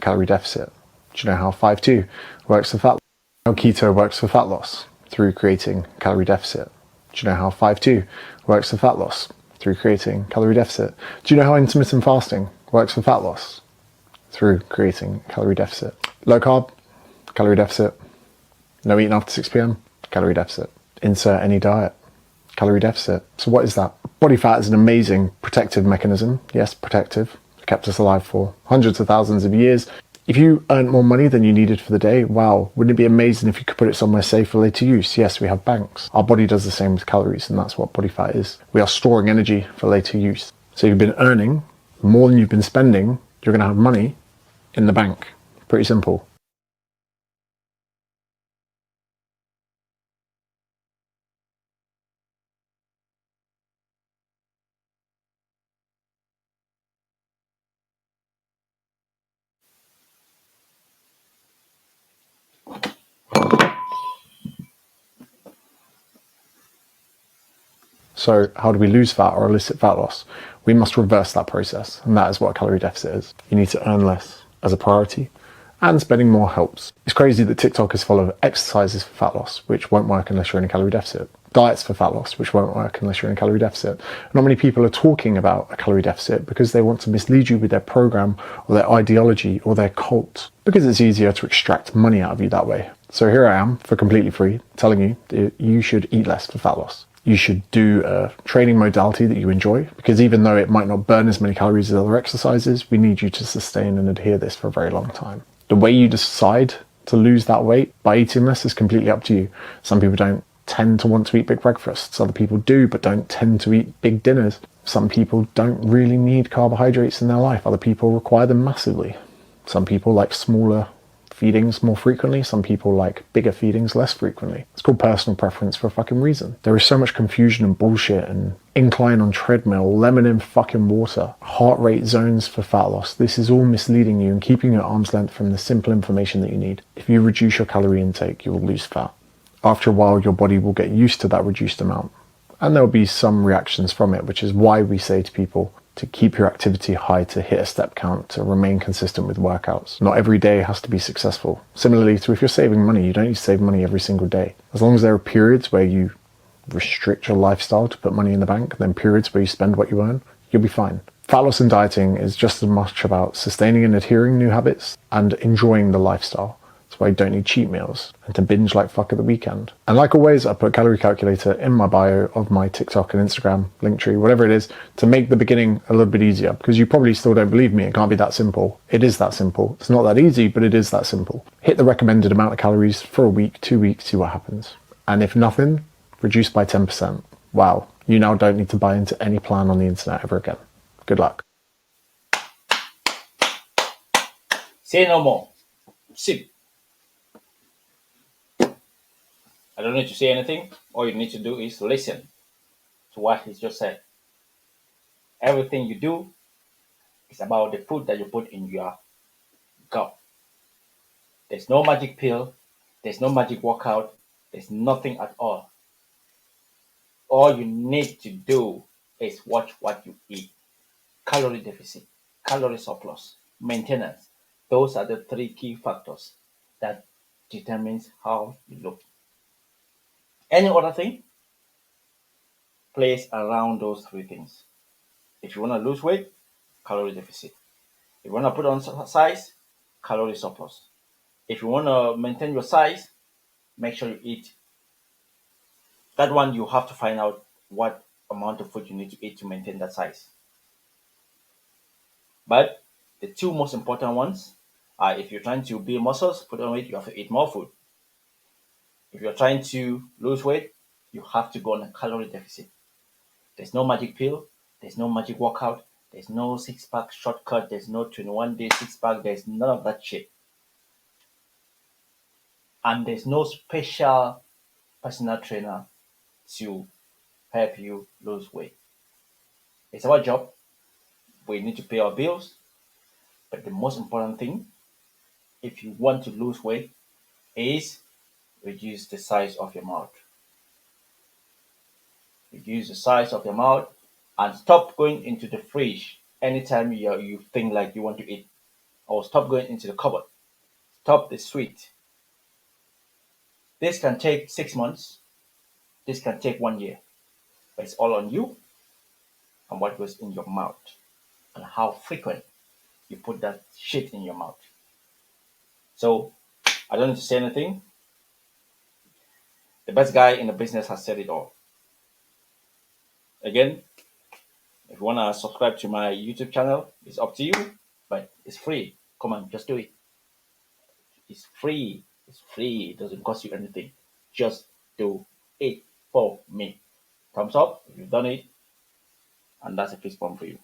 calorie deficit. Do you know how 5-2 works for fat loss? How keto works for fat loss? Through creating calorie deficit. Do you know how 5-2 works for fat loss? Through creating calorie deficit. Do you know how intermittent fasting works for fat loss? Through creating calorie deficit. Low carb, calorie deficit. No eating after 6 p.m, calorie deficit. Insert any diet, calorie deficit. So what is that? Body fat is an amazing protective mechanism. Yes, protective. It kept us alive for hundreds of thousands of years. If you earned more money than you needed for the day, wow, wouldn't it be amazing if you could put it somewhere safe for later use? Yes, we have banks. Our body does the same with calories, and that's what body fat is. We are storing energy for later use. So if you've been earning more than you've been spending, you're going to have money in the bank. Pretty simple. So how do we lose fat or elicit fat loss? We must reverse that process, and that is what a calorie deficit is. You need to earn less as a priority, and spending more helps. It's crazy that TikTok is full of exercises for fat loss, which won't work unless you're in a calorie deficit. Diets for fat loss, which won't work unless you're in a calorie deficit. Not many people are talking about a calorie deficit because they want to mislead you with their program or their ideology or their cult, because it's easier to extract money out of you that way. So here I am for completely free, telling you that you should eat less for fat loss. You should do a training modality that you enjoy, because even though it might not burn as many calories as other exercises, we need you to sustain and adhere this for a very long time. The way you decide to lose that weight by eating less is completely up to you. Some people don't tend to want to eat big breakfasts. Other people do, but don't tend to eat big dinners. Some people don't really need carbohydrates in their life. Other people require them massively. Some people like smaller feedings more frequently. Some people like bigger feedings less frequently. It's called personal preference for a fucking reason. There is so much confusion and bullshit and incline on treadmill, lemon in fucking water, heart rate zones for fat loss. This is all misleading you and keeping you at arm's length from the simple information that you need. If you reduce your calorie intake, you will lose fat. After a while, your body will get used to that reduced amount, and there'll be some reactions from it, which is why we say to people to keep your activity high, to hit a step count, to remain consistent with workouts. Not every day has to be successful. Similarly to if you're saving money, you don't need to save money every single day. As long as there are periods where you restrict your lifestyle to put money in the bank, and then periods where you spend what you earn, you'll be fine. Fat loss and dieting is just as much about sustaining and adhering new habits and enjoying the lifestyle. That's why you don't need cheat meals and to binge like fuck at the weekend. And like always, I put a calorie calculator in my bio of my TikTok and Instagram, Linktree, whatever it is, to make the beginning a little bit easier, because you probably still don't believe me. It can't be that simple. It is that simple. It's not that easy, but it is that simple. Hit the recommended amount of calories for a week, 2 weeks, see what happens. And if nothing, reduce by 10%. Wow, you now don't need to buy into any plan on the internet ever again. Good luck. Say no more. Sit. I don't need to say anything. All you need to do is listen to what he's just said. Everything you do is about the food that you put in your gut. There's no magic pill. There's no magic workout. There's nothing at all. All you need to do is watch what you eat. Calorie deficit, calorie surplus, maintenance. Those are the three key factors that determines how you look. Any other thing plays around those three things. If you want to lose weight, calorie deficit. If you want to put on size, calorie surplus. If you want to maintain your size, make sure you eat. That one, you have to find out what amount of food you need to eat to maintain that size. But the two most important ones are, if you're trying to build muscles, put on weight, you have to eat more food. If you're trying to lose weight, you have to go on a calorie deficit. There's no magic pill. There's no magic workout. There's no six-pack shortcut. There's no 21-day six-pack. There's none of that shit. And there's no special personal trainer to help you lose weight. It's our job. We need to pay our bills. But the most important thing, if you want to lose weight, is reduce the size of your mouth. Reduce the size of your mouth and stop going into the fridge anytime you think like you want to eat. or stop going into the cupboard. Stop the sweet. This can take 6 months. This can take 1 year. But it's all on you and what goes in your mouth and how frequent you put that shit in your mouth. So I don't need to say anything. The best guy in the business has said it all. Again, if you want to subscribe to my YouTube channel, it's up to you, but it's free. Come on, just do it. It's free. It's free. It doesn't cost you anything. Just do it for me. Thumbs up if you've done it, and that's a fist bump for you.